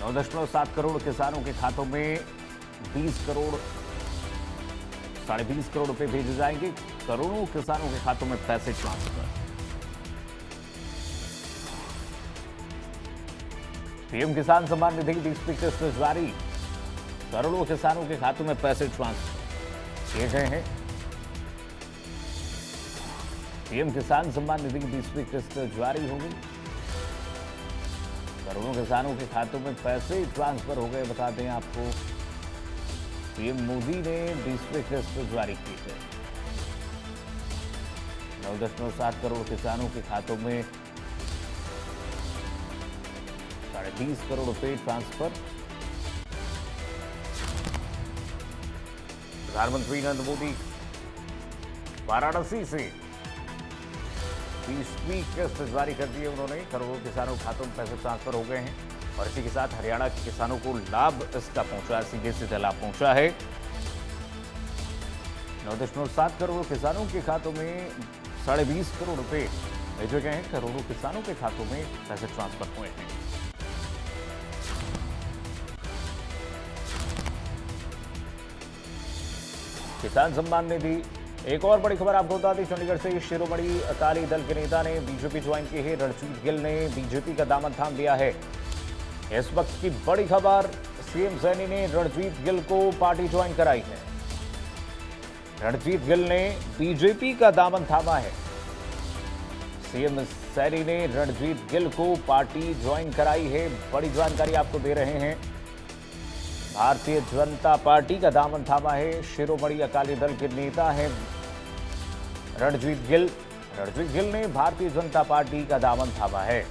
9.7 करोड़ किसानों के खातों में 20 करोड़ 20.5 करोड़ रुपए भेजे जाएंगे। करोड़ों किसानों के खातों में पैसे ट्रांसफर। पीएम किसान सम्मान निधि की 20वीं किस्त जारी। करोड़ों किसानों के खातों में पैसे ट्रांसफर किए गए हैं। पीएम किसान सम्मान निधि की 20वीं किस्त जारी होगी। करोड़ों किसानों के खातों में पैसे ट्रांसफर हो गए। बता दें आपको, पीएम मोदी ने 20वीं किस्त जारी की है। 9.7 करोड़ किसानों के खातों में 20.5 करोड़ रुपए ट्रांसफर। प्रधानमंत्री नरेंद्र मोदी वाराणसी से 20वीं किस्त जारी कर दी है उन्होंने। करोड़ों किसानों के खातों में पैसे ट्रांसफर हो गए हैं और इसी के साथ हरियाणा के किसानों को लाभ इसका पहुंचा है, सीधे सीधे लाभ पहुंचा है। 9.7 करोड़ किसानों के खातों में 20.5 करोड़ रुपए भेजे गए हैं। करोड़ों किसानों के खातों में पैसे ट्रांसफर हुए हैं। किसान सम्मान निधि। एक और बड़ी खबर आपको बता दी, चंडीगढ़ से शिरोमणि अकाली दल के नेता ने बीजेपी ज्वाइन की है। रणजीत गिल ने बीजेपी का दामन थाम लिया है। इस वक्त की बड़ी खबर, सीएम सैनी ने रणजीत गिल को पार्टी ज्वाइन कराई है। रणजीत गिल ने बीजेपी का दामन थामा है। सीएम सैनी ने रणजीत गिल को पार्टी ज्वाइन कराई है। बड़ी जानकारी आपको दे रहे हैं। भारतीय जनता पार्टी का दामन थामा है। शिरोमणि अकाली दल के नेता हैं रणजीत गिल। रणजीत गिल ने भारतीय जनता पार्टी का दामन थामा है।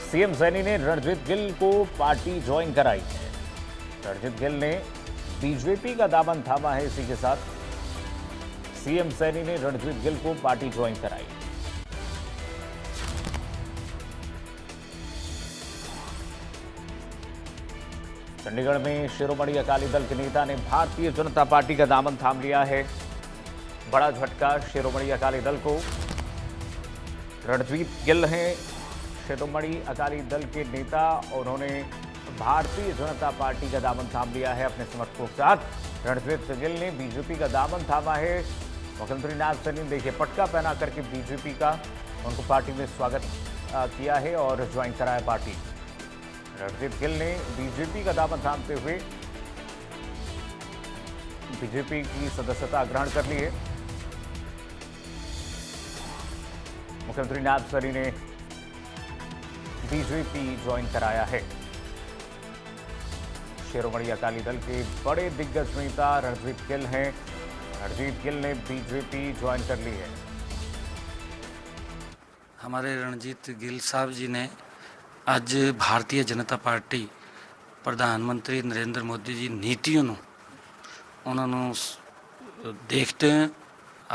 सीएम सैनी ने रणजीत गिल को पार्टी ज्वाइन कराई है। रणजीत गिल ने बीजेपी का दामन थामा है। इसी के साथ सीएम सैनी ने रणजीत गिल को पार्टी ज्वाइन कराई। चंडीगढ़ में शिरोमणि अकाली दल के नेता ने भारतीय जनता पार्टी का दामन थाम लिया है। बड़ा झटका शिरोमणि अकाली दल को। रणजीत गिल हैं शिरोमणि अकाली दल के नेता। उन्होंने भारतीय जनता पार्टी का दामन थाम लिया है अपने समर्थकों के साथ। रणजीत गिल ने बीजेपी का दामन थामा है। मुख्यमंत्री नायब सैनी ने देखिए पटका पहना करके बीजेपी का उनको पार्टी में स्वागत किया है और ज्वाइन कराया पार्टी। रणजीत गिल ने बीजेपी का दामन थामते हुए बीजेपी की सदस्यता ग्रहण कर ली है। मुख्यमंत्री नायब सैनी ने बीजेपी ज्वाइन कराया है। शिरोमणि अकाली दल के बड़े दिग्गज नेता रणजीत गिल हैं। रणजीत गिल ने बीजेपी ज्वाइन कर ली है। हमारे रणजीत गिल साहब जी ने ਅੱਜ ਭਾਰਤੀ ਜਨਤਾ ਪਾਰਟੀ ਪ੍ਰਧਾਨ ਮੰਤਰੀ ਨਰਿੰਦਰ ਮੋਦੀ ਜੀ ਨੀਤੀਆਂ ਨੂੰ ਉਹਨਾਂ ਨੂੰ ਦੇਖਦੇ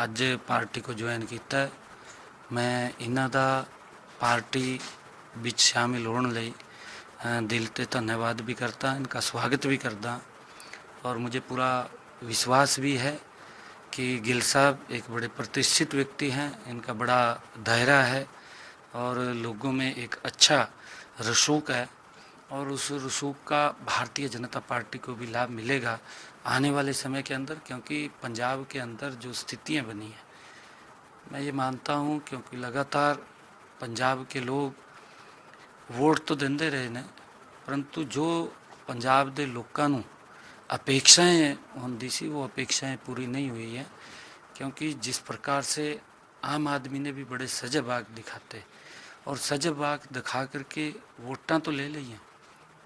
ਅੱਜ ਪਾਰਟੀ को ज्वाइन ਕੀਤਾ है। मैं ਇਹਨਾਂ ਦਾ पार्टी ਵਿੱਚ शामिल होने ਲਈ दिल से धन्यवाद भी करता, इनका स्वागत भी करता और मुझे पूरा विश्वास भी है कि गिल साहब एक बड़े प्रतिष्ठित व्यक्ति हैं। इनका बड़ा दायरा है और लोगों में एक अच्छा रसूख है और उस रसूख का भारतीय जनता पार्टी को भी लाभ मिलेगा आने वाले समय के अंदर, क्योंकि पंजाब के अंदर जो स्थितियां बनी हैं मैं ये मानता हूँ, क्योंकि लगातार पंजाब के लोग वोट तो देंदे रहे ने परंतु जो पंजाब के लोगों ਨੂੰ अपेक्षाएं होंदी सी वो अपेक्षाएं पूरी नहीं हुई हैं। क्योंकि जिस प्रकार से आम आदमी ने भी बड़े सजग बाग दिखाते और सजग बाग दिखा करके वोटां तो ले ली हैं,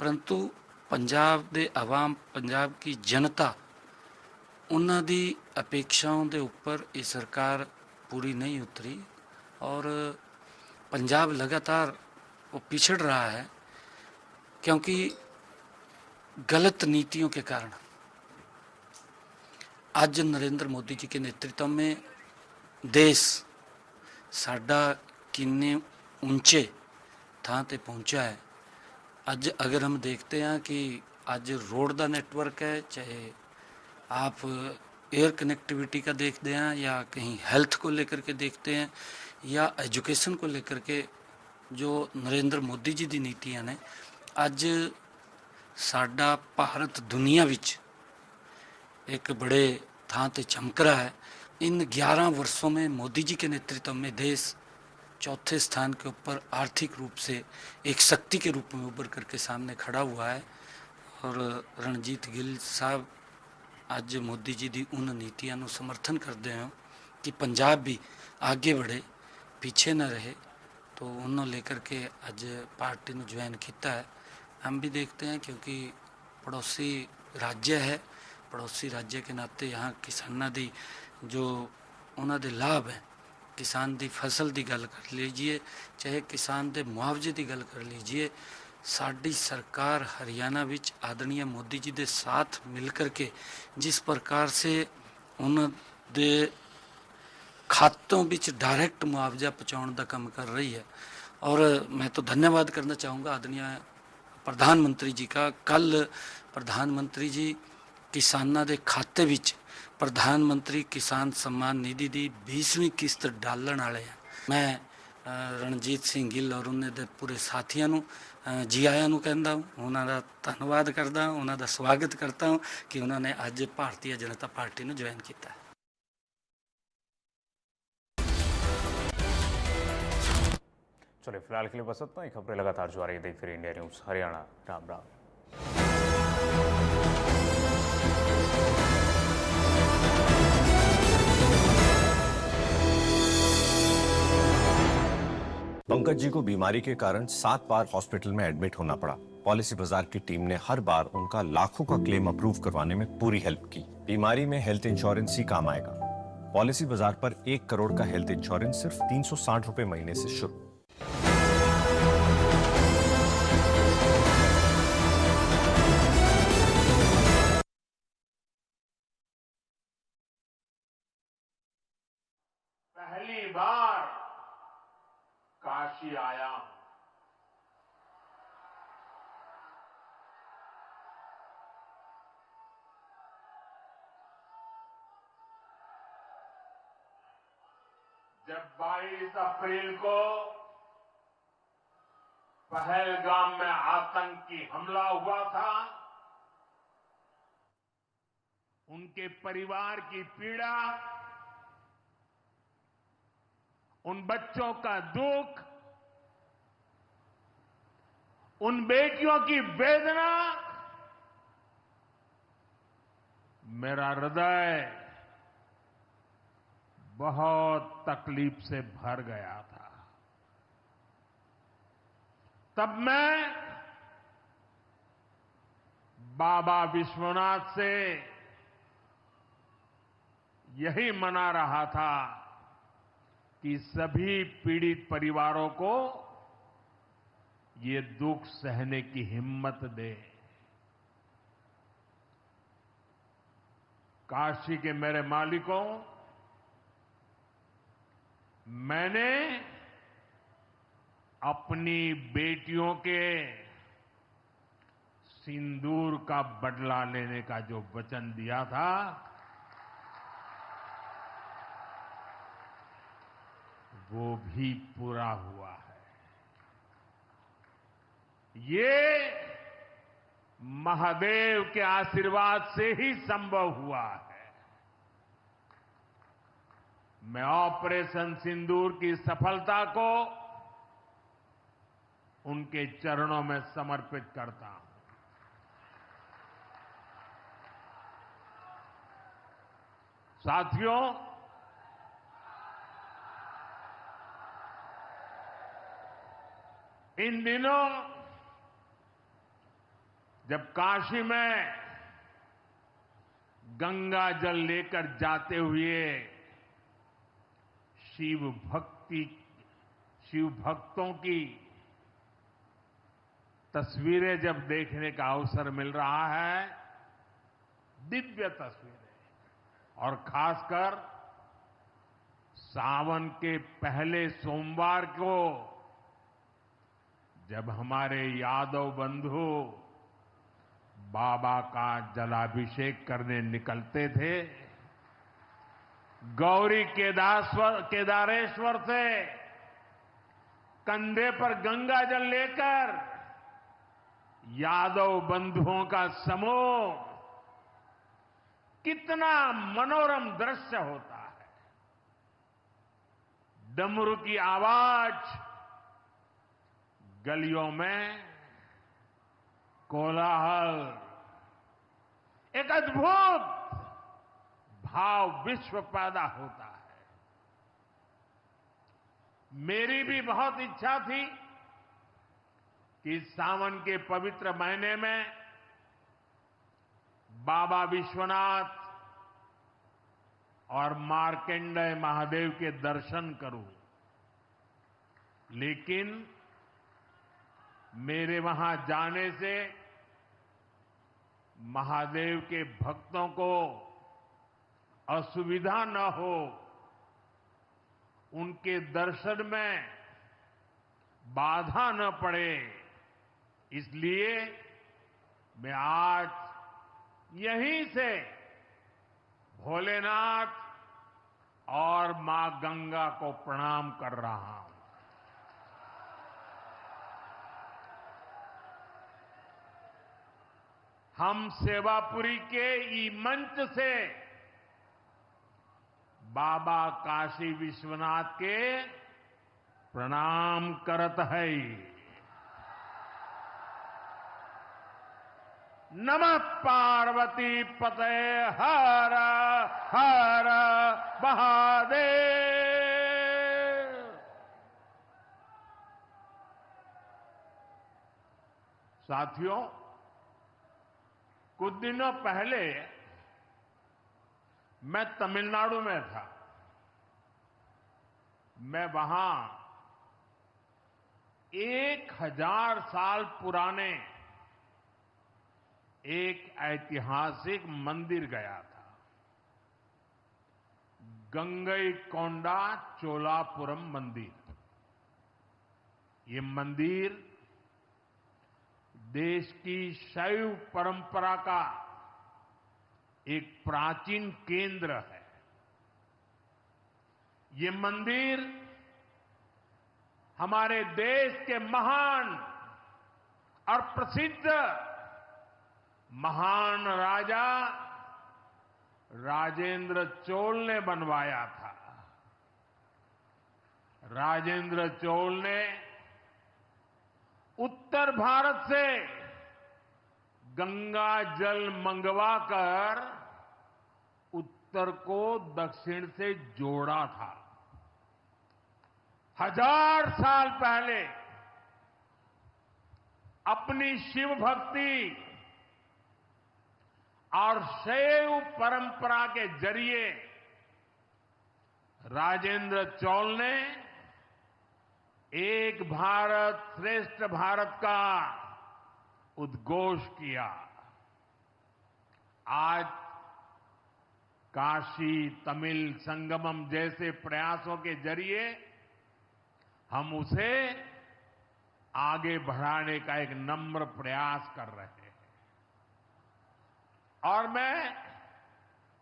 परंतु पंजाब दे आवाम पंजाब की जनता उन्हां दी अपेक्षाओं के उपर ये सरकार पूरी नहीं उतरी और पंजाब लगातार वो पिछड़ रहा है, क्योंकि गलत नीतियों के कारण। आज नरेंद्र मोदी जी के नेतृत्व में देश साडा किन्ने ऊंचे थां ते पहुंचा है। आज अगर हम देखते हैं कि आज रोड का नेटवर्क है, चाहे आप एयर कनेक्टिविटी का देखते हैं या कहीं हेल्थ को लेकर के देखते हैं या एजुकेशन को लेकर के, जो नरेंद्र मोदी जी की नीतियाँ ने ਅੱਜ ਸਾਡਾ ਭਾਰਤ ਦੁਨੀਆ ਵਿੱਚ एक बड़े थां पे चमक रहा है। इन 11 वर्षों में मोदी जी के नेतृत्व में देश चौथे स्थान के ऊपर आर्थिक रूप से एक शक्ति के रूप में उभर करके सामने खड़ा हुआ है। और रणजीत गिल साहब ਅੱਜ ਮੋਦੀ ਜੀ ਦੀ ਉਹਨਾਂ ਨੀਤੀਆਂ ਨੂੰ ਸਮਰਥਨ ਕਰਦੇ ਹੋ कि पंजाब भी आगे बढ़े, पीछे न रहे, तो उन्होंने लेकर के आज पार्टी ने ज्वाइन किया है। हम भी देखते हैं क्योंकि पड़ोसी राज्य है, पड़ोसी राज्य के नाते यहाँ किसानों की जो उन्होंने लाभ है, किसान की फसल की गल कर लीजिए, चाहे किसान के मुआवजे की गल कर लीजिए, साड़ी सरकार हरियाणा विच आदरणीय मोदी जी के साथ मिल कर के जिस प्रकार से उन्होंने खातों विच डायरैक्ट मुआवजा पहुँचाने का काम कर रही है। और मैं तो धन्यवाद करना चाहूँगा आदरणीय प्रधानमंत्री जी का। कल प्रधानमंत्री जी किसानों के खाते विच प्रधानमंत्री किसान सम्मान निधि की 20वीं किस्त डालण वाले हैं। मैं रणजीत सिंह गिल और उन्होंने पूरे साथियों ਨੂੰ जी आया ਨੂੰ ਕਹਿੰਦਾ हूँ, उन्होंने धन्यवाद करता हूँ, उन्होंने स्वागत करता हूँ कि उन्होंने आज भारतीय जनता पार्टी में ज्वाइन किया है। चलिए फिलहाल के लिए बस इतना ही। खबरें लगातार जारी देखते रहिए इंडिया न्यूज़ हरियाणा। राम राम। पंकज जी को बीमारी के कारण 7 बार हॉस्पिटल में एडमिट होना पड़ा। पॉलिसी बाजार की टीम ने हर बार उनका लाखों का क्लेम अप्रूव करवाने में पूरी हेल्प की। बीमारी में हेल्थ इंश्योरेंस ही काम आएगा। पॉलिसी बाजार पर 1 करोड़ का हेल्थ इंश्योरेंस सिर्फ 360 रुपए महीने से शुरू। पहली बार काशी आया हूं। जब 22 अप्रैल को पहलगाम में आतंकी हमला हुआ था, उनके परिवार की पीड़ा, उन बच्चों का दुख, उन बेटियों की वेदना, मेरा हृदय बहुत तकलीफ से भर गया था। तब मैं बाबा विश्वनाथ से यही मना रहा था कि सभी पीड़ित परिवारों को ये दुख सहने की हिम्मत दे। काशी के मेरे मालिकों, मैंने अपनी बेटियों के सिंदूर का बदला लेने का जो वचन दिया था, वो भी पूरा हुआ है। ये महादेव के आशीर्वाद से ही संभव हुआ है। मैं ऑपरेशन सिंदूर की सफलता को उनके चरणों में समर्पित करता हूं। साथियों, इन दिनों जब काशी में गंगा जल लेकर जाते हुए शिव भक्तों की तस्वीरें जब देखने का अवसर मिल रहा है, दिव्य तस्वीरें, और खासकर सावन के पहले सोमवार को जब हमारे यादव बंधु बाबा का जलाभिषेक करने निकलते थे, गौरी केदारेश्वर से कंधे पर गंगा जल लेकर यादव बंधुओं का समूह कितना मनोरम दृश्य होता है। डमरू की आवाज, गलियों में कोलाहल, एक अद्भुत भाव विश्व पैदा होता है। मेरी भी बहुत इच्छा थी कि सावन के पवित्र महीने में बाबा विश्वनाथ और मार्कंडेय महादेव के दर्शन करूं, लेकिन मेरे वहां जाने से महादेव के भक्तों को असुविधा न हो, उनके दर्शन में बाधा न पड़े, इसलिए मैं आज यहीं से भोलेनाथ और मां गंगा को प्रणाम कर रहा हूं। हम सेवापुरी के ई मंच से बाबा काशी विश्वनाथ के प्रणाम करत है। नमः पार्वती पते हर हर महादेव। साथियों, कुछ दिनों पहले मैं तमिलनाडु में था। मैं वहां 1000 साल पुराने एक ऐतिहासिक मंदिर गया था, गंगईकोंडा चोलापुरम मंदिर। ये मंदिर देश की शैव परंपरा का एक प्राचीन केंद्र है। ये मंदिर हमारे देश के महान और प्रसिद्ध महान राजा राजेंद्र चोल ने बनवाया था। राजेंद्र चोल ने उत्तर भारत से गंगा जल मंगवाकर उत्तर को दक्षिण से जोड़ा था। 1000 साल पहले अपनी शिव भक्ति और शैव परंपरा के जरिए राजेंद्र चोल ने एक भारत श्रेष्ठ भारत का उद्घोष किया। आज काशी तमिल संगमम जैसे प्रयासों के जरिए हम उसे आगे बढ़ाने का एक नम्र प्रयास कर रहे हैं। और मैं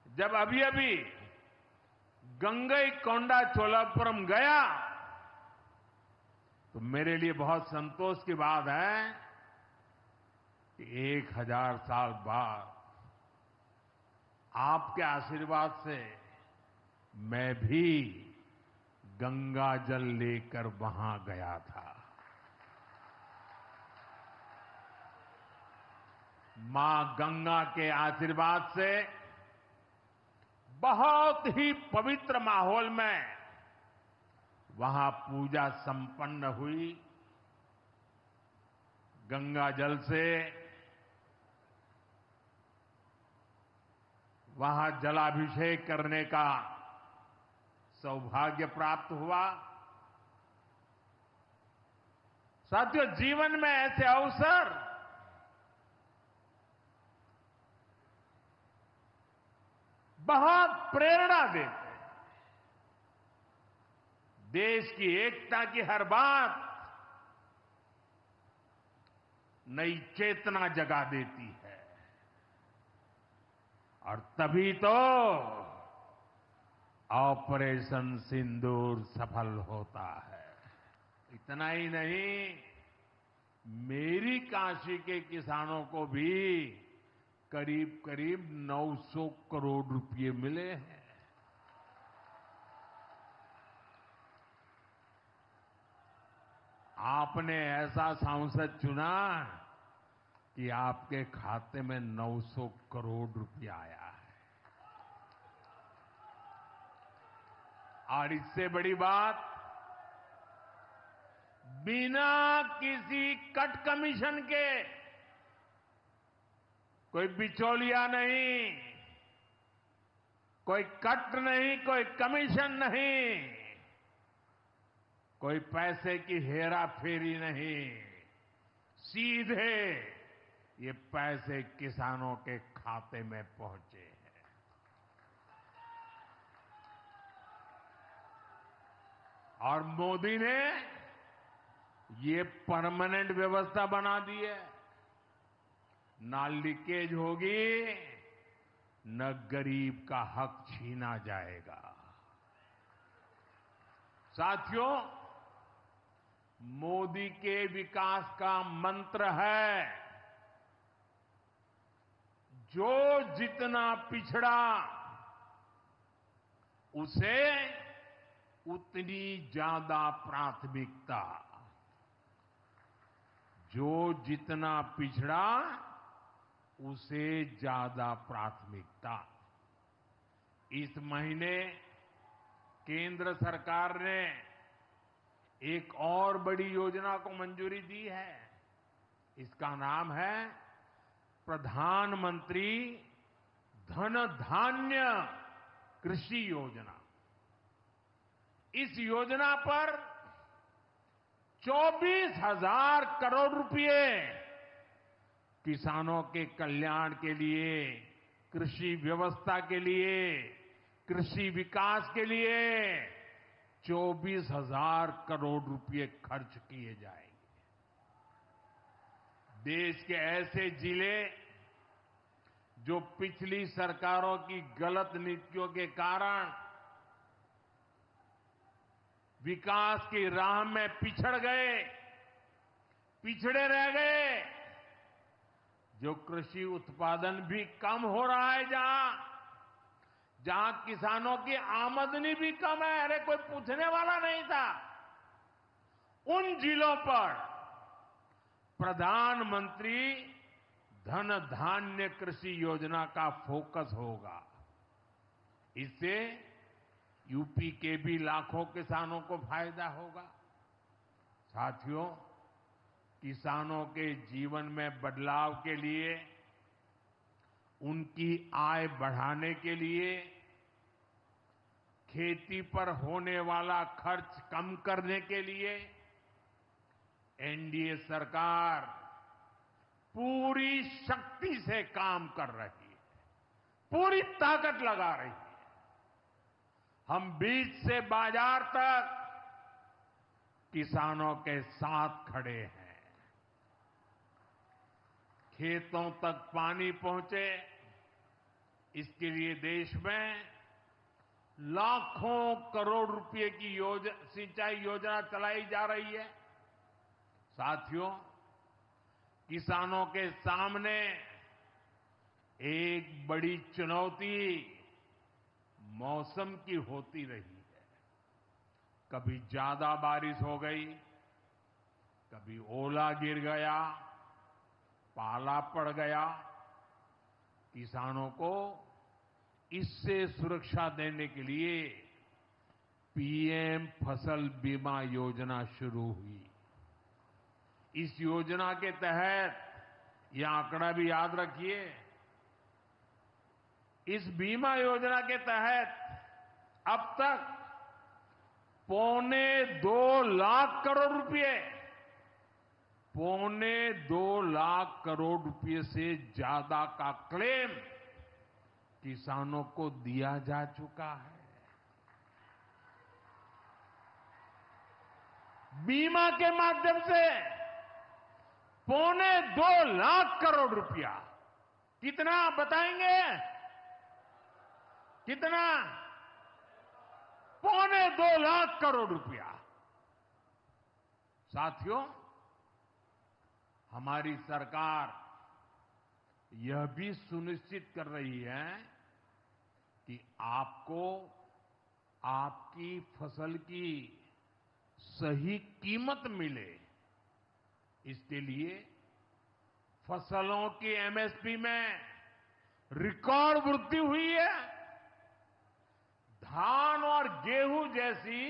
जब अभी गंगईकोंडा चोलापुरम गया तो मेरे लिए बहुत संतोष की बात है कि 1000 साल बाद आपके आशीर्वाद से मैं भी गंगा जल लेकर वहां गया था। मां गंगा के आशीर्वाद से बहुत ही पवित्र माहौल में वहां पूजा संपन्न हुई। गंगा जल से वहां जलाभिषेक करने का सौभाग्य प्राप्त हुआ। साथियों, जीवन में ऐसे अवसर बहुत प्रेरणा देते हैं। देश की एकता की हर बात नई चेतना जगा देती है और तभी तो ऑपरेशन सिंदूर सफल होता है। इतना ही नहीं, मेरी काशी के किसानों को भी करीब करीब 900 करोड़ रुपए मिले हैं। आपने ऐसा सांसद चुना कि आपके खाते में 900 करोड़ रुपया आया है। और इससे बड़ी बात, बिना किसी कट कमीशन के, कोई बिचौलिया नहीं, कोई कट नहीं, कोई कमीशन नहीं, कोई पैसे की हेरा फेरी नहीं, सीधे ये पैसे किसानों के खाते में पहुंचे हैं। और मोदी ने ये परमानेंट व्यवस्था बना दी है। ना लीकेज होगी, न गरीब का हक छीना जाएगा। साथियों, मोदी के विकास का मंत्र है, जो जितना पिछड़ा उसे उतनी ज्यादा प्राथमिकता। जो जितना पिछड़ा उसे ज्यादा प्राथमिकता। इस महीने केंद्र सरकार ने एक और बड़ी योजना को मंजूरी दी है। इसका नाम है प्रधानमंत्री धन धान्य कृषि योजना। इस योजना पर 24,000 करोड़ रुपए किसानों के कल्याण के लिए, कृषि व्यवस्था के लिए, कृषि विकास के लिए 24,000 करोड़ रुपए खर्च किए जाएंगे। देश के ऐसे जिले जो पिछली सरकारों की गलत नीतियों के कारण विकास की राह में पिछड़ गए, पिछड़े रह गए, जो कृषि उत्पादन भी कम हो रहा है, जहां किसानों की आमदनी भी कम है, अरे कोई पूछने वाला नहीं था, उन जिलों पर प्रधानमंत्री धन धान्य कृषि योजना का फोकस होगा। इससे यूपी के भी लाखों किसानों को फायदा होगा। साथियों, किसानों के जीवन में बदलाव के लिए, उनकी आय बढ़ाने के लिए, खेती पर होने वाला खर्च कम करने के लिए एनडीए सरकार पूरी शक्ति से काम कर रही है, पूरी ताकत लगा रही है। हम बीज से बाजार तक किसानों के साथ खड़े हैं। खेतों तक पानी पहुंचे, इसके लिए देश में लाखों करोड़ रुपए की सिंचाई योजना चलाई जा रही है। साथियों, किसानों के सामने एक बड़ी चुनौती मौसम की होती रही है। कभी ज्यादा बारिश हो गई, कभी ओला गिर गया, पाला पड़ गया। किसानों को इससे सुरक्षा देने के लिए पीएम फसल बीमा योजना शुरू हुई। इस योजना के तहत, यह आंकड़ा भी याद रखिए, इस बीमा योजना के तहत अब तक 2.25 लाख करोड़ रुपए, 2.25 लाख करोड़ रुपए से ज्यादा का क्लेम किसानों को दिया जा चुका है। बीमा के माध्यम से 2.25 लाख करोड़ रुपया, कितना बताएंगे? कितना? 2.25 लाख करोड़ रुपया। साथियों, हमारी सरकार यह भी सुनिश्चित कर रही है कि आपको आपकी फसल की सही कीमत मिले। इसके लिए फसलों की एमएसपी में रिकॉर्ड वृद्धि हुई है। धान और गेहूं जैसी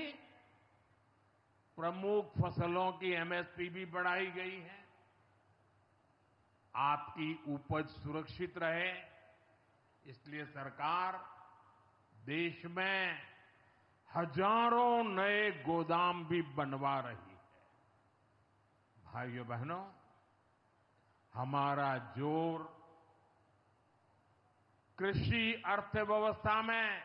प्रमुख फसलों की एमएसपी भी बढ़ाई गई है। आपकी उपज सुरक्षित रहे, इसलिए सरकार देश में हजारों नए गोदाम भी बनवा रही है। भाइयों बहनों, हमारा जोर कृषि अर्थव्यवस्था में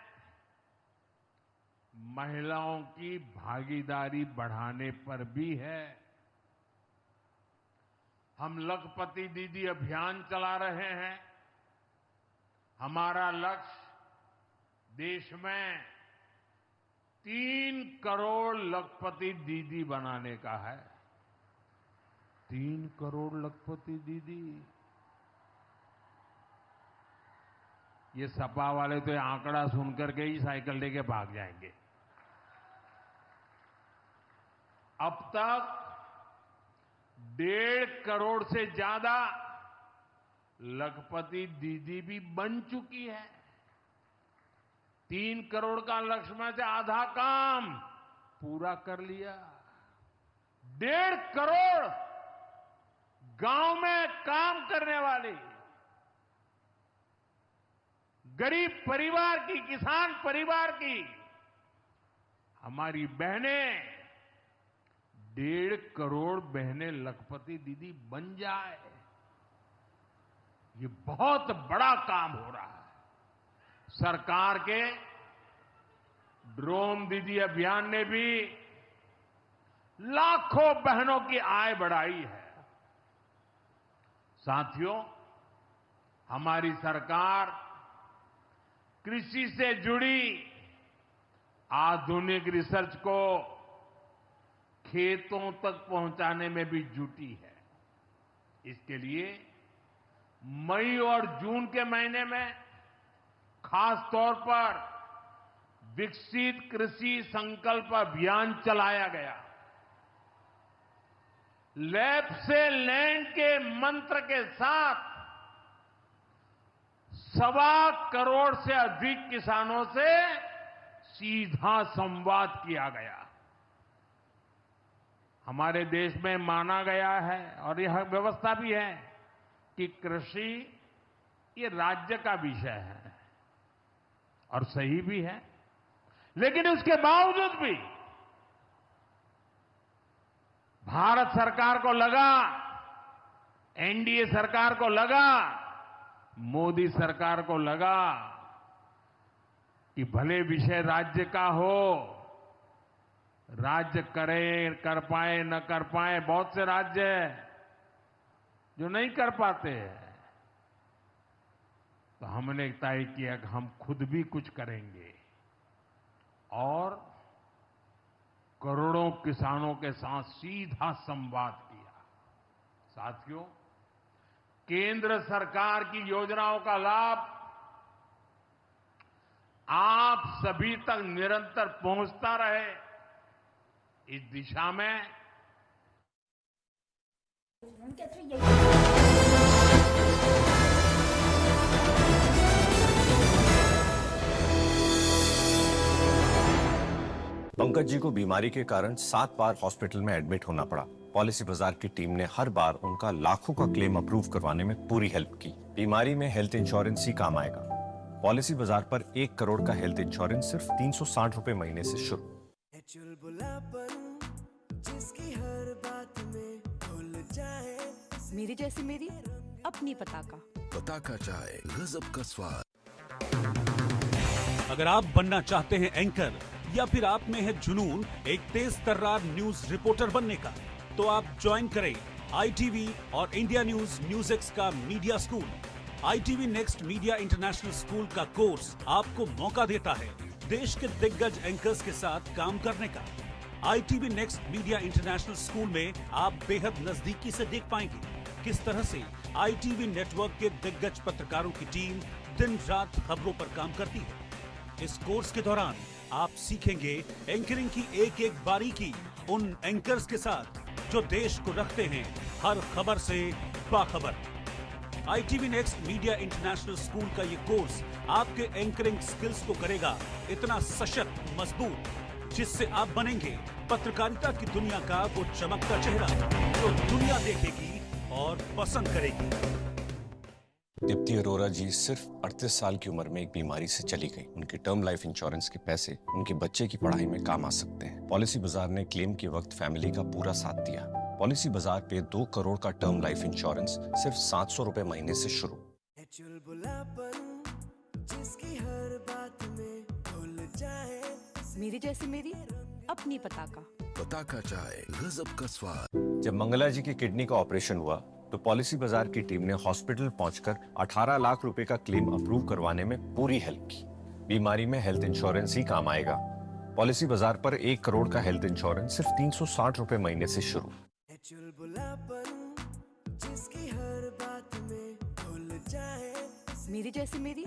महिलाओं की भागीदारी बढ़ाने पर भी है। हम लखपति दीदी अभियान चला रहे हैं। हमारा लक्ष्य देश में 3 करोड़ लखपति दीदी बनाने का है। 3 करोड़ लखपति दीदी। ये सपा वाले तो ये आंकड़ा सुनकर के ही साइकिल लेके भाग जाएंगे। अब तक 1.5 करोड़ से ज्यादा लखपति दीदी भी बन चुकी है। 3 करोड़ का लक्ष्य में से आधा काम पूरा कर लिया। 1.5 करोड़ गांव में काम करने वाली गरीब परिवार की, किसान परिवार की हमारी बहनें, 1.5 करोड़ बहनें लखपति दीदी बन जाए, ये बहुत बड़ा काम हो रहा है। सरकार के ड्रोन दीदी अभियान ने भी लाखों बहनों की आय बढ़ाई है। साथियों, हमारी सरकार कृषि से जुड़ी आधुनिक रिसर्च को खेतों तक पहुंचाने में भी जुटी है। इसके लिए मई और जून के महीने में खास तौर पर विकसित कृषि संकल्प अभियान चलाया गया। लैब से लैंड के मंत्र के साथ 1.25 करोड़ से अधिक किसानों से सीधा संवाद किया गया। हमारे देश में माना गया है और यह व्यवस्था भी है कि कृषि ये राज्य का विषय है और सही भी है, लेकिन उसके बावजूद भी भारत सरकार को लगा, एनडीए सरकार को लगा, मोदी सरकार को लगा कि भले विषय राज्य का हो, राज्य करे, कर पाए न कर पाए, बहुत से राज्य जो नहीं कर पाते हैं, तो हमने तय किया कि हम खुद भी कुछ करेंगे और करोड़ों किसानों के साथ सीधा संवाद किया। साथियों, केंद्र सरकार की योजनाओं का लाभ आप सभी तक निरंतर पहुंचता रहे, इस दिशा में पंकज जी को बीमारी के कारण 7 बार हॉस्पिटल में एडमिट होना पड़ा। पॉलिसी बाजार की टीम ने हर बार उनका लाखों का क्लेम अप्रूव करवाने में पूरी हेल्प की। बीमारी में हेल्थ इंश्योरेंस ही काम आएगा। पॉलिसी बाजार पर 1 करोड़ का हेल्थ इंश्योरेंस सिर्फ 360 रुपए महीने से शुरू। जिसकी हर बात में भूल जाए। मेरी जैसी मेरी अपनी पताका। पताका चाय, गजब का स्वाद। अगर आप बनना चाहते हैं एंकर या फिर आप में है जुनून एक तेज तर्रार न्यूज रिपोर्टर बनने का, तो आप ज्वाइन करें ITV और इंडिया न्यूज एक्स का media school. ITV next media international school का कोर्स आपको मौका देता है देश के दिग्गज एंकर्स के साथ काम करने का। ITV next media international school में आप बेहद नजदीकी से देख पाएंगे किस तरह से आईटीवी नेटवर्क के दिग्गज पत्रकारों की टीम दिन रात खबरों पर काम करती है। इस कोर्स के दौरान आप सीखेंगे एंकरिंग की एक एक बारीकी उन एंकर्स के साथ जो देश को रखते हैं हर खबर से बाखबर। ITV next media international school का ये कोर्स आपके एंकरिंग स्किल्स को करेगा इतना सशक्त, मजबूत, जिससे आप बनेंगे पत्रकारिता की दुनिया का वो चमकता चेहरा जो दुनिया देखेगी और पसंद करेगी। दीप्ति अरोरा जी सिर्फ 38 साल की उम्र में एक बीमारी से चली गई। उनके टर्म लाइफ इंश्योरेंस के पैसे उनके बच्चे की पढ़ाई में काम आ सकते हैं। पॉलिसी बाजार ने क्लेम के वक्त फैमिली का पूरा साथ दिया। पॉलिसी बाजार पे 2 करोड़ का टर्म लाइफ इंश्योरेंस सिर्फ 700 रुपए महीने से शुरू। जिसकी हर बात में भूल जाए, मेरी जैसी मेरी अपनी पताका। पताका चाय, गजब का स्वाद। जब मंगला जी की किडनी का ऑपरेशन हुआ तो पॉलिसी बाजार की टीम ने हॉस्पिटल पहुंचकर 18 लाख रुपए का क्लेम अप्रूव करवाने में पूरी हेल्प की। बीमारी में हेल्थ इंश्योरेंस ही काम आएगा। पॉलिसी बाजार पर 1 करोड़ का हेल्थ इंश्योरेंस सिर्फ 360 रुपए महीने से शुरू। जिसकी हर बात में भूल जाए, मेरी जैसी मेरी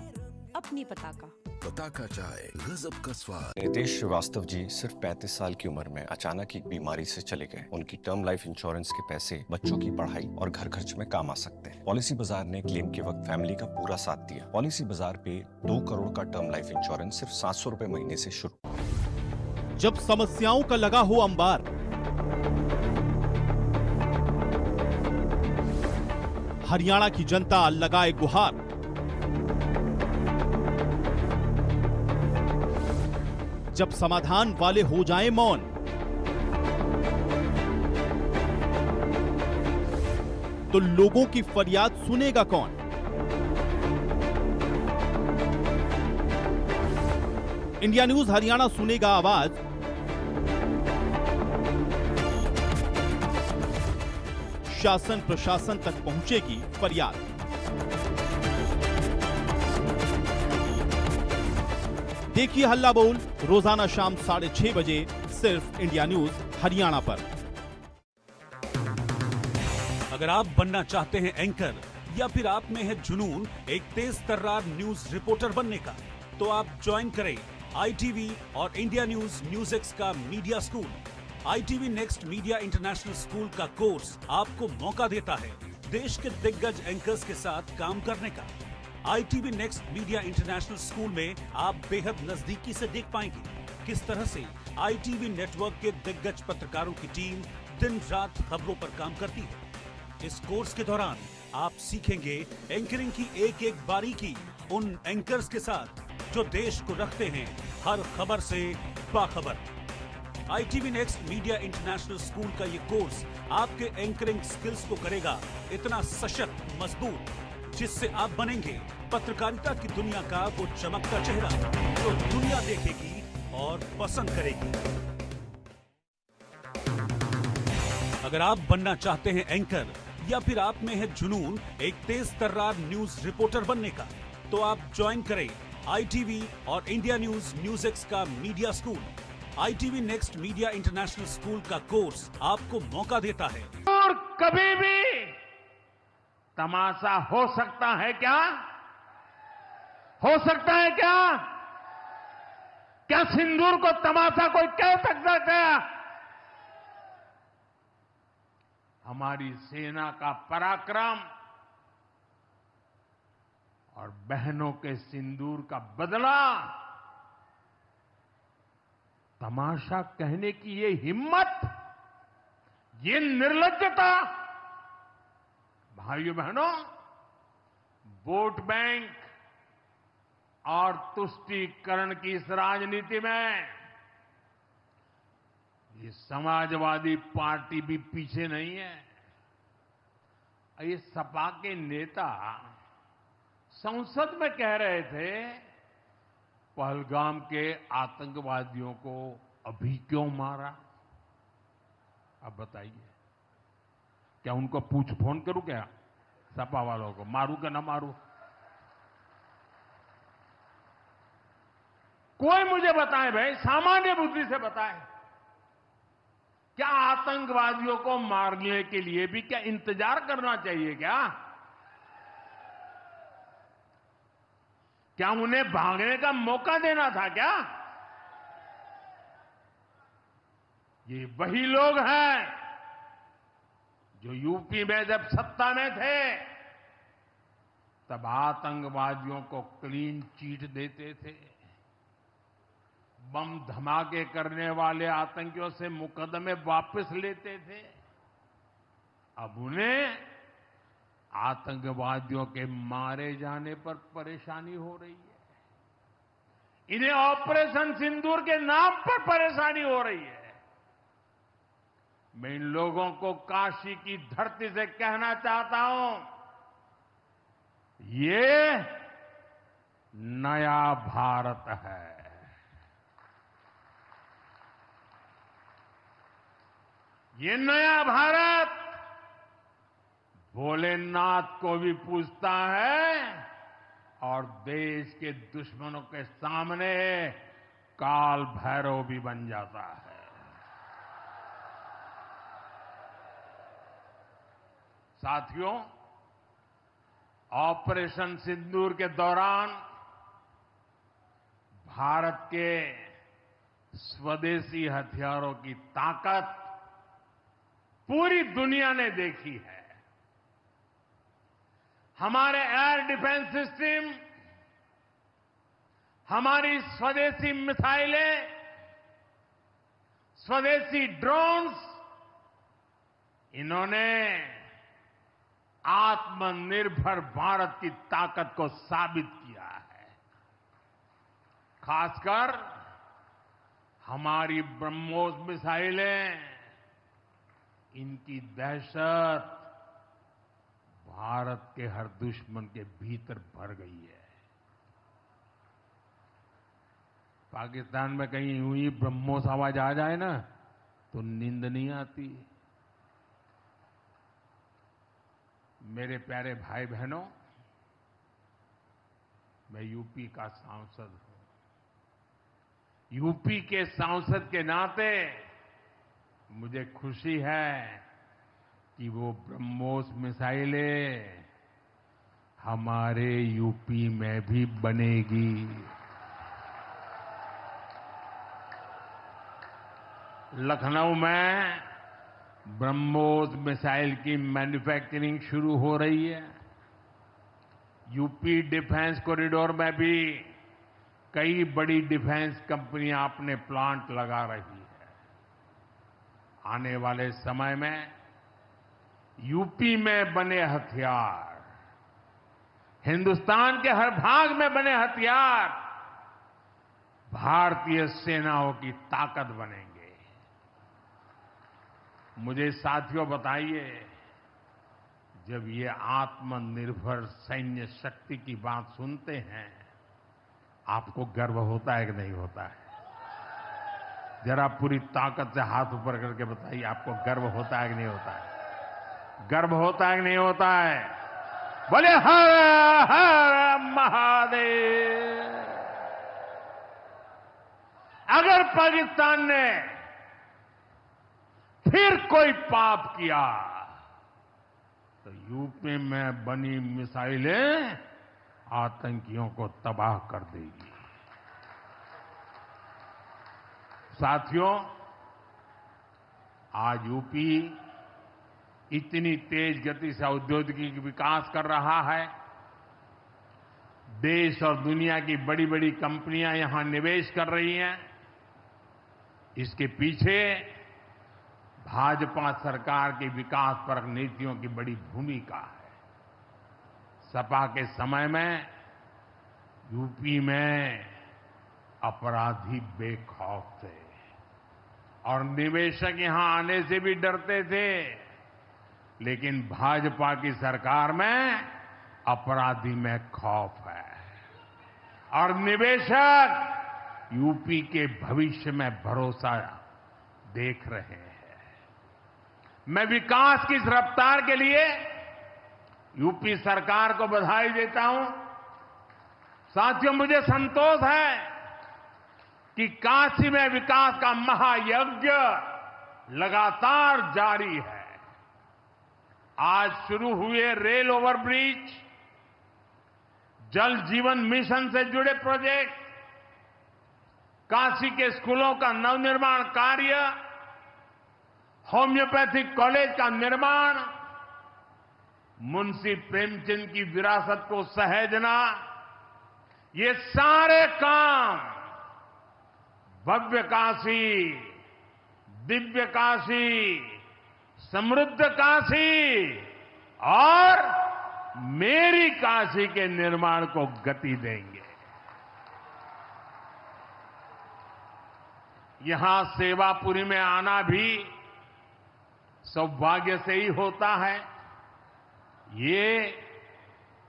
अपनी पताका। पताका चाय, गजब का स्वाद। नितेश श्रीवास्तव जी सिर्फ 35 साल की उम्र में अचानक एक बीमारी से चले गए। उनकी टर्म लाइफ इंश्योरेंस के पैसे बच्चों की पढ़ाई और घर खर्च में काम आ सकते हैं। पॉलिसी बाजार ने क्लेम के वक्त फैमिली का पूरा साथ दिया। पॉलिसी बाजार पे 2 करोड़ का टर्म लाइफ इंश्योरेंस सिर्फ 700 रुपए महीने से शुरू। जब समस्याओं का लगा हो अंबार, हरियाणा की जनता लगाए गुहार। जब समाधान वाले हो जाएं मौन, तो लोगों की फरियाद सुनेगा कौन? इंडिया न्यूज हरियाणा सुनेगा आवाज, शासन प्रशासन तक पहुंचेगी फरियाद। देखिए हल्ला बोल रोजाना शाम 6:30 बजे सिर्फ इंडिया न्यूज हरियाणा पर। अगर आप बनना चाहते हैं एंकर या फिर आप में है जुनून एक तेज तर्रार न्यूज रिपोर्टर बनने का, तो आप ज्वाइन करें आईटीवी और इंडिया न्यूज म्यूजिक्स का media school. ITV next media international school का कोर्स आपको मौका देता है देश के दिग्गज एंकर्स के साथ काम करने का। ITV next media international school में आप बेहद नजदीकी से देख पाएंगे किस तरह से आईटीवी नेटवर्क के दिग्गज पत्रकारों की टीम दिन रात खबरों पर काम करती है। इस कोर्स के दौरान आप सीखेंगे एंकरिंग की एक एक बारीकी उन एंकर्स के साथ जो देश को रखते हैं हर खबर से बाखबर। ITV next media international school का ये कोर्स आपके एंकरिंग स्किल्स को करेगा इतना सशक्त, मजबूत, जिससे आप बनेंगे पत्रकारिता की दुनिया का वो चमकता चेहरा जो दुनिया देखेगी और पसंद करेगी। अगर आप बनना चाहते हैं एंकर या फिर आप में है जुनून एक तेज तर्रार न्यूज रिपोर्टर बनने का, तो आप ज्वाइन करें आईटीवी और इंडिया न्यूज म्यूजिक्स का media school. ITV next media international school का कोर्स आपको मौका देता है। और कभी भी तमाशा हो सकता है क्या? हो सकता है क्या? क्या सिंदूर को तमाशा कोई कह सकता है क्या? हमारी सेना का पराक्रम और बहनों के सिंदूर का बदला, तमाशा कहने की ये हिम्मत, ये निर्लज्जता, भाइयों बहनों, वोट बैंक और तुष्टीकरण की इस राजनीति में ये समाजवादी पार्टी भी पीछे नहीं है। ये सपा के नेता संसद में कह रहे थे पहलगाम के आतंकवादियों को अभी क्यों मारा? अब बताइए, क्या उनको पूछ फोन करूं क्या? सपा वालों को मारूं कि ना मारूं? कोई मुझे बताए भाई, सामान्य बुद्धि से बताए क्या आतंकवादियों को मारने के लिए भी क्या इंतजार करना चाहिए क्या? क्या उन्हें भागने का मौका देना था क्या? ये वही लोग हैं जो यूपी में जब सत्ता में थे तब आतंकवादियों को क्लीन चिट देते थे, बम धमाके करने वाले आतंकियों से मुकदमे वापस लेते थे। अब उन्हें आतंकवादियों के मारे जाने पर परेशानी हो रही है। इन्हें ऑपरेशन सिंदूर के नाम पर परेशानी हो रही है। मैं इन लोगों को काशी की धरती से कहना चाहता हूं, ये नया भारत है। ये नया भारत भोलेनाथ को भी पूजता है और देश के दुश्मनों के सामने काल भैरव भी बन जाता है। साथियों, ऑपरेशन सिंदूर के दौरान भारत के स्वदेशी हथियारों की ताकत पूरी दुनिया ने देखी है। हमारे एयर डिफेंस सिस्टम, हमारी स्वदेशी मिसाइलें, स्वदेशी ड्रोन्स, इन्होंने आत्मनिर्भर भारत की ताकत को साबित किया है। खासकर हमारी ब्रह्मोस मिसाइलें, इनकी दहशत भारत के हर दुश्मन के भीतर भर गई है। पाकिस्तान में कहीं यूं ही ब्रह्मोस आवाज आ जाए ना तो नींद नहीं आती। मेरे प्यारे भाई बहनों, मैं यूपी का सांसद हूं। यूपी के सांसद के नाते मुझे खुशी है कि वो ब्रह्मोस मिसाइलें हमारे यूपी में भी बनेगी। लखनऊ में ब्रह्मोस मिसाइल की मैन्युफैक्चरिंग शुरू हो रही है। यूपी डिफेंस कॉरिडोर में भी कई बड़ी डिफेंस कंपनियां अपने प्लांट लगा रही है। आने वाले समय में यूपी में बने हथियार, हिंदुस्तान के हर भाग में बने हथियार भारतीय सेनाओं की ताकत बनेंगे। मुझे साथियों बताइए, जब ये आत्मनिर्भर सैन्य शक्ति की बात सुनते हैं, आपको गर्व होता है कि नहीं होता है? जरा पूरी ताकत से हाथ ऊपर करके बताइए, आपको गर्व होता है कि नहीं होता है? गर्व होता है कि नहीं होता है? बोले हर हर महादेव। अगर पाकिस्तान ने फिर कोई पाप किया तो यूपी में बनी मिसाइलें आतंकियों को तबाह कर देगी। साथियों, आज यूपी इतनी तेज गति से औद्योगिक विकास कर रहा है। देश और दुनिया की बड़ी बड़ी कंपनियां यहां निवेश कर रही हैं। इसके पीछे भाजपा सरकार की विकासपरक नीतियों की बड़ी भूमिका है। सपा के समय में यूपी में अपराधी बेखौफ थे और निवेशक यहां आने से भी डरते थे, लेकिन भाजपा की सरकार में अपराधी में खौफ है और निवेशक यूपी के भविष्य में भरोसा देख रहे हैं। मैं विकास की इस रफ्तार के लिए यूपी सरकार को बधाई देता हूं। साथियों, मुझे संतोष है कि काशी में विकास का महायज्ञ लगातार जारी है। आज शुरू हुए रेल ओवरब्रिज, जल जीवन मिशन से जुड़े प्रोजेक्ट, काशी के स्कूलों का नवनिर्माण कार्य, होम्योपैथिक कॉलेज का निर्माण, मुंशी प्रेमचंद की विरासत को सहेजना, ये सारे काम भव्य काशी, दिव्य काशी, समृद्ध काशी और मेरी काशी के निर्माण को गति देंगे। यहां सेवापुरी में आना भी सौभाग्य से ही होता है। ये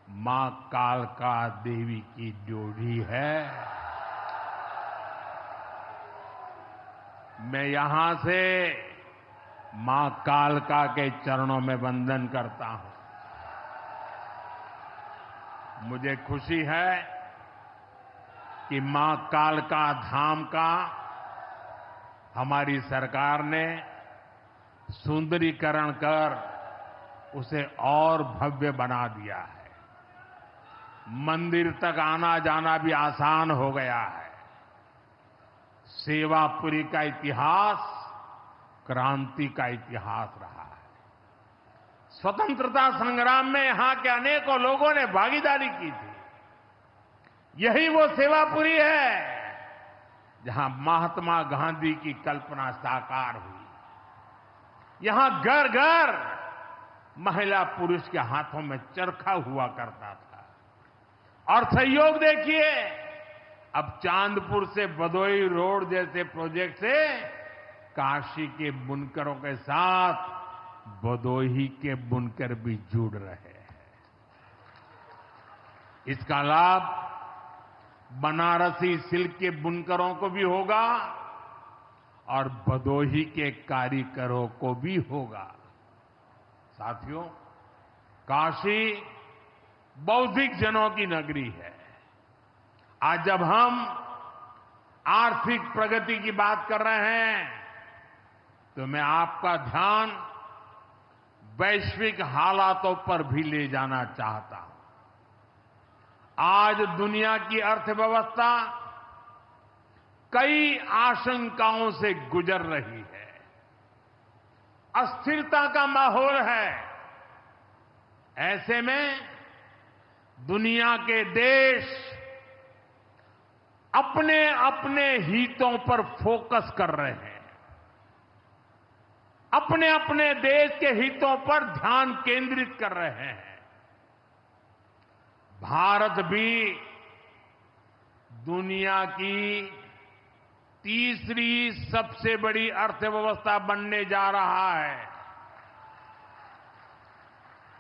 मां कालका देवी की ड्योढ़ी है। मैं यहां से मां कालका के चरणों में वंदन करता हूं। मुझे खुशी है कि मां कालका धाम का हमारी सरकार ने सुंदरीकरण कर उसे और भव्य बना दिया है। मंदिर तक आना जाना भी आसान हो गया है। सेवापुरी का इतिहास क्रांति का इतिहास रहा है। स्वतंत्रता संग्राम में यहां के अनेकों लोगों ने भागीदारी की थी। यही वो सेवापुरी है जहां महात्मा गांधी की कल्पना साकार हुई। यहां घर घर महिला पुरुष के हाथों में चरखा हुआ करता था। और सहयोग देखिए, अब चांदपुर से भदोई रोड जैसे प्रोजेक्ट से काशी के बुनकरों के साथ भदोही के बुनकर भी जुड़ रहे हैं। इसका लाभ बनारसी सिल्क के बुनकरों को भी होगा और भदोही के कारीगरों को भी होगा। साथियों, काशी बौद्धिक जनों की नगरी है। आज जब हम आर्थिक प्रगति की बात कर रहे हैं तो मैं आपका ध्यान वैश्विक हालातों पर भी ले जाना चाहता हूं। आज दुनिया की अर्थव्यवस्था कई आशंकाओं से गुजर रही है। अस्थिरता का माहौल है। ऐसे में दुनिया के देश अपने अपने हितों पर फोकस कर रहे हैं। अपने अपने देश के हितों पर ध्यान केंद्रित कर रहे हैं। भारत भी दुनिया की तीसरी सबसे बड़ी अर्थव्यवस्था बनने जा रहा है।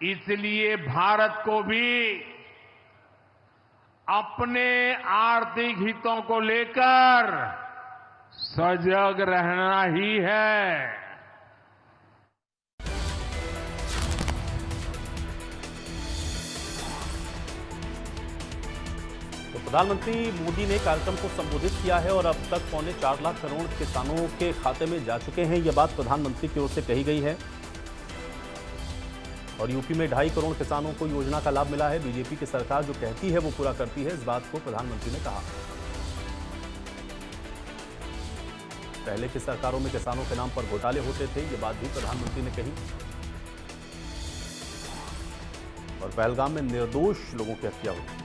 इसलिए भारत को भी अपने आर्थिक हितों को लेकर सजग रहना ही है। तो प्रधानमंत्री मोदी ने कार्यक्रम को संबोधित किया है और अब तक 4.25 लाख करोड़ किसानों के खाते में जा चुके हैं। यह बात प्रधानमंत्री की ओर से कही गई है। और यूपी में 2.5 करोड़ किसानों को योजना का लाभ मिला है। बीजेपी की सरकार जो कहती है वो पूरा करती है, इस बात को प्रधानमंत्री ने कहा। पहले की सरकारों में किसानों के नाम पर घोटाले होते थे, ये बात भी प्रधानमंत्री ने कही। और पहलगाम में निर्दोष लोगों की हत्या हुई।